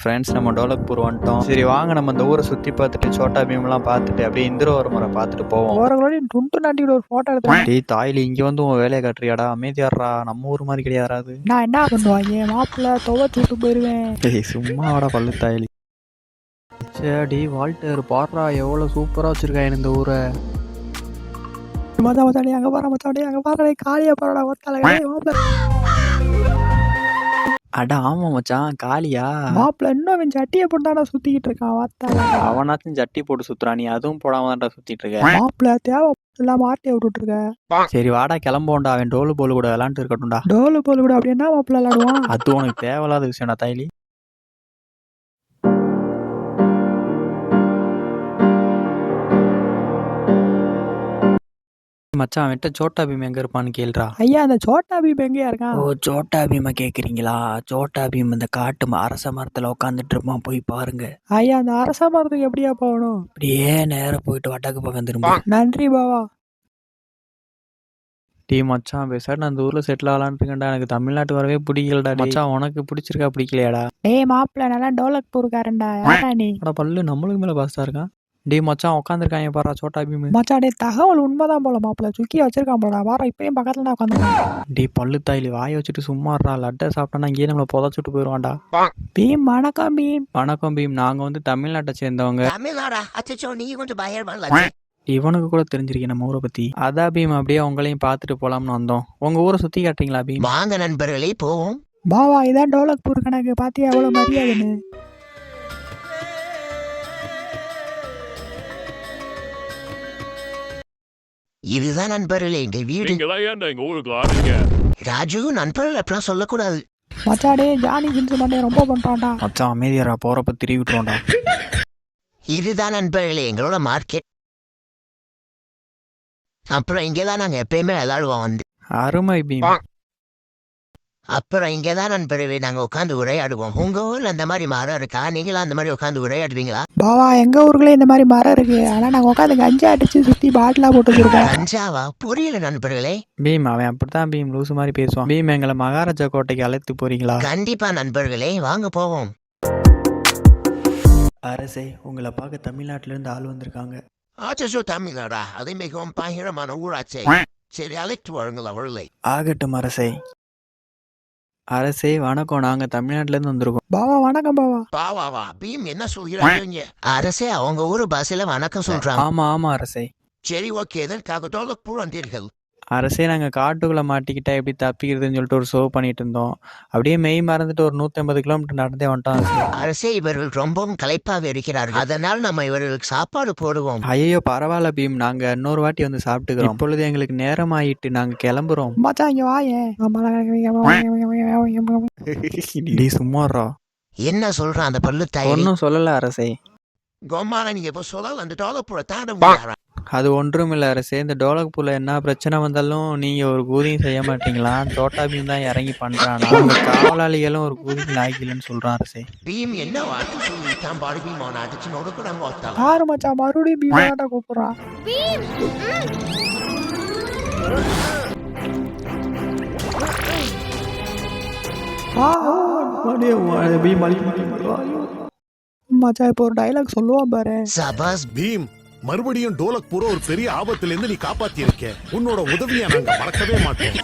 Friends நம்ம டோலக்பூர் வந்துட்டோம். சரி வாங்க நம்ம இந்த ஊரை சுற்றி பார்த்துட்டு சோட்டா பீம்லாம் பார்த்துட்டு அப்படியே இந்திர ஒரு முறை பார்த்துட்டு போவோம். ஓரங்களோட டுண்டு நாட்டிட்டு ஒரு போட்டோ எடுத்தேன். டேய் தாய்லி இங்கே வந்து உன் வேலையை காட்டுறியாடா, அமைதியாடுறா. நம்ம ஊர் மாதிரி கிடையாதாது. நான் என்ன பண்ணுவாங்க மாப்பிள்ள துவச்சு விட்டு போயிருவேன். டேய் சும்மாவாடா பல்லு தாய்லி. சரி வால்டர் பாடுறா எவ்வளோ சூப்பராக வச்சிருக்காங்க இந்த ஊரை. மச்சாடி அங்க பாரு மச்சாடி அங்க பாரு காளியா பாருடா ஒத்தால அடா ஆமா மச்சான் காளியா. மாப்பிள்ள இன்னும் அவன் சட்டியை போட்டாடா சுத்திக்கிட்டு இருக்கான் வாத்தால. அவனாச்சும் ஜட்டி போட்டு சுத்துறா, நீ அதுவும் போடாம தான்டா சுத்திட்டு இருக்க. மாப்பிள்ள தேவை இல்லாம ஆட்டையை விட்டுட்டு இருக்க. சரி வாடா கிளம்போண்டா, அவன் டோலு போல் கூட விளாண்டு இருக்கட்டும்டா. டோலு போல் கூட அப்படி என்ன மாப்பிள்ள விளாடுவான். அது உனக்கு தேவையில்லாத விஷயம்டா தாய்லி. மச்சான் அவன்கிட்ட சோட்டா பீம் எங்க இருப்பான்னு கேள்றா. ஐயா அந்த சோட்டா பீம் எங்கேயா இருக்கான். ஓ சோட்டா பீமை கேக்குறீங்களா? சோட்டா பீம் இந்த காட்டு அரச மரத்துல உட்காந்துட்டு இருப்பான், போய் பாருங்க. ஐயா அந்த அரச மரத்துக்கு எப்படியா போகணும். அப்படியே நேரம் போயிட்டு வடக்கு பக்கம் திரும்ப. நன்றி பாவா. டீ மச்சான் பேசாட்டு நான் அந்த ஊர்ல செட்டில் ஆகலான்னு இருக்கேன்டா. எனக்கு தமிழ்நாட்டு வரவே பிடிக்கலடா. மச்சான் உனக்கு பிடிச்சிருக்கா பிடிக்கலையாடா? டேய் மாப்பிள்ள நல்லா டோலக்பூர்காரன்டா. யாரா நீ? பல்லு நம்மளுக்கு மேல பாஸ்டா இருக்கான். டே மச்சான் உட்காந்துருக்காங்க பாரா சோட்டா பீம். மச்சான் டே தகவல் உண்மைதான் போல மாப்பிள்ள சுக்கியா வச்சிருக்கான் போலடா. வார இப்பயும் பக்கத்துல தான் உட்காந்துருக்கான். டே பல்லு தாயிலி வாயை வச்சுட்டு சும்மாடுறா. லட்டை சாப்பிட்டானா இங்கேயே நம்மளை புதைச்சிட்டு போயிடுவான்டா. பீம் வணக்கம் பீம். வணக்கம் பீம், நாங்க வந்து தமிழ்நாட்டை சேர்ந்தவங்க. தமிழ்நாடா? அச்சோ நீ கொஞ்சம் பயமா. இவனுக்கு கூட தெரிஞ்சிருக்கேன் நம்ம ஊரை பத்தி. அதான் பீம் அப்படியே உங்களையும் பார்த்துட்டு போலாம்னு வந்தோம். உங்க ஊரை சுத்தி காட்டுறீங்களா பீம்? வாங்க நண்பர்களே போவோம். பாவா இதான் டோலக்பூர் கணக்கு பாத்தியா எவ்வளவு மரியாதைன்னு. இதுதான் நண்பர்களே எங்க வீடு. ராஜு நண்பர்கள் அப்படிலாம் சொல்லக்கூடாது. மச்சாடே ஜானி ஜின்ஸ் மண்டே ரொம்ப பண்றான்டா. மச்சான் அமைதியாரா, போறப்ப திரும்பி விட்டுருவோம்டா. இதுதான் நண்பர்களே எங்களோட மார்க்கெட். அப்புறம் இங்கேதான் நாங்க எப்பயுமே விளையாடுவோம் வந்து. அருமை பீம். அப்புறம் இங்கேதான் நண்பர்களே நாங்க உட்காந்து உரையாடுவோம். உங்க ஊர்ல அந்த மாதிரி மரம் இருக்கா? நீங்களும் அந்த மாதிரி உட்காந்து உரையாடுவீங்களா? பாவா எங்க ஊருக்குள்ள இந்த மாதிரி மரம் இருக்கு. ஆனா நாங்க உட்காந்து கஞ்சா அடிச்சு சுத்தி பாட்டிலா போட்டு வச்சிருக்கோம். கஞ்சாவா? புரியல நண்பர்களே. பீம் அவன் அப்படித்தான் பீம் லூசு மாதிரி பேசுவான். பீம் எங்களை மகாராஜா கோட்டைக்கு அழைத்து போறீங்களா? கண்டிப்பா நண்பர்களே வாங்க போவோம். அரசே உங்களை பார்க்க தமிழ்நாட்டுல இருந்து ஆள் வந்திருக்காங்க. ஆச்சோ தமிழ்நாடா? அது மிகவும் பயங்கரமான ஊராட்சி. சரி அழைத்து வாருங்கள் அவர்களை. ஆகட்டும் அரசே. அரசே வணக்கம், நாங்க தமிழ்நாட்டுல இருந்து வந்திருக்கோம். பாவா வணக்கம் பாவா. பாவாவா? பீம் என்ன சொல்கிறாங்க? அரசே அவங்க ஊரு பாசையில வணக்கம் சொல்றாங்க. ஆமா ஆமா அரசே. சரி ஓகே, எதற்காக டோலக்பூர் வந்தீர்கள்? அரசே நாங்க காட்டுக்குள்ள மாட்டிக்கிட்டா எப்படி தப்பிக்கிறதுன்னு சொல்லிட்டு ஒரு ஷோ பண்ணிட்டு இருந்தோம். அப்படியே மெய் மறந்துட்டு ஒரு 150 கிலோமீட்டர் நடந்தே வந்துட்டோம். அரசே இவர்கள் ரொம்பவும் களைப்பாக இருக்கிறார்கள், அதனால் நம்ம இவர்களுக்கு சாப்பாடு போடுவோம். ஐயோ பரவாயில்ல பீம், நாங்க இன்னொரு வாட்டி வந்து சாப்பிட்டுக்கிறோம். இப்பொழுது எங்களுக்கு நேரம் ஆயிட்டு நாங்க கிளம்புறோம். மச்சான் இங்க வாயே. சும்மாறா. என்ன சொல்றான் அந்த பல்லு தாய்? ஒன்னும் சொல்லல அரசே. கோமால நீங்க இப்ப சொல்ல அந்த டோலக்பூரை தாண்ட முடியாதா? அது ஒன்றும் இல்லை அரசே. இந்த டோலக்பூர்ல என்ன பிரச்சனை வந்தாலும் நீங்க ஒரு கூதியும் செய்ய மாட்டீங்களா? சோட்டா பீம் தான் இறங்கி பண்றானா? அவங்க காவலாளிகளும் ஒரு கூதிக்கு லாய்க்கலன்னு சொல்றான் அரசே. பீம் என்ன வார்த்தை சொல்லிட்டான் பாரு. பீம் அவனை அடிச்சு நொடுக்கூடாம ஒத்தால. ஆறு மச்சான் மறுபடியும் பீம் ஆட்டா கூப்பிடுறான். மச்சான் இப்போ ஒரு டைலாக் சொல்லுவான் பாரு. சபாஸ் பீம், மறுபடியும் டோலக்பூரை ஒரு பெரிய ஆபத்துல இருந்து நீ காப்பாத்தி இருக்க. உன்னோட உதவியை நாங்க மறக்கவே மாட்டோம்.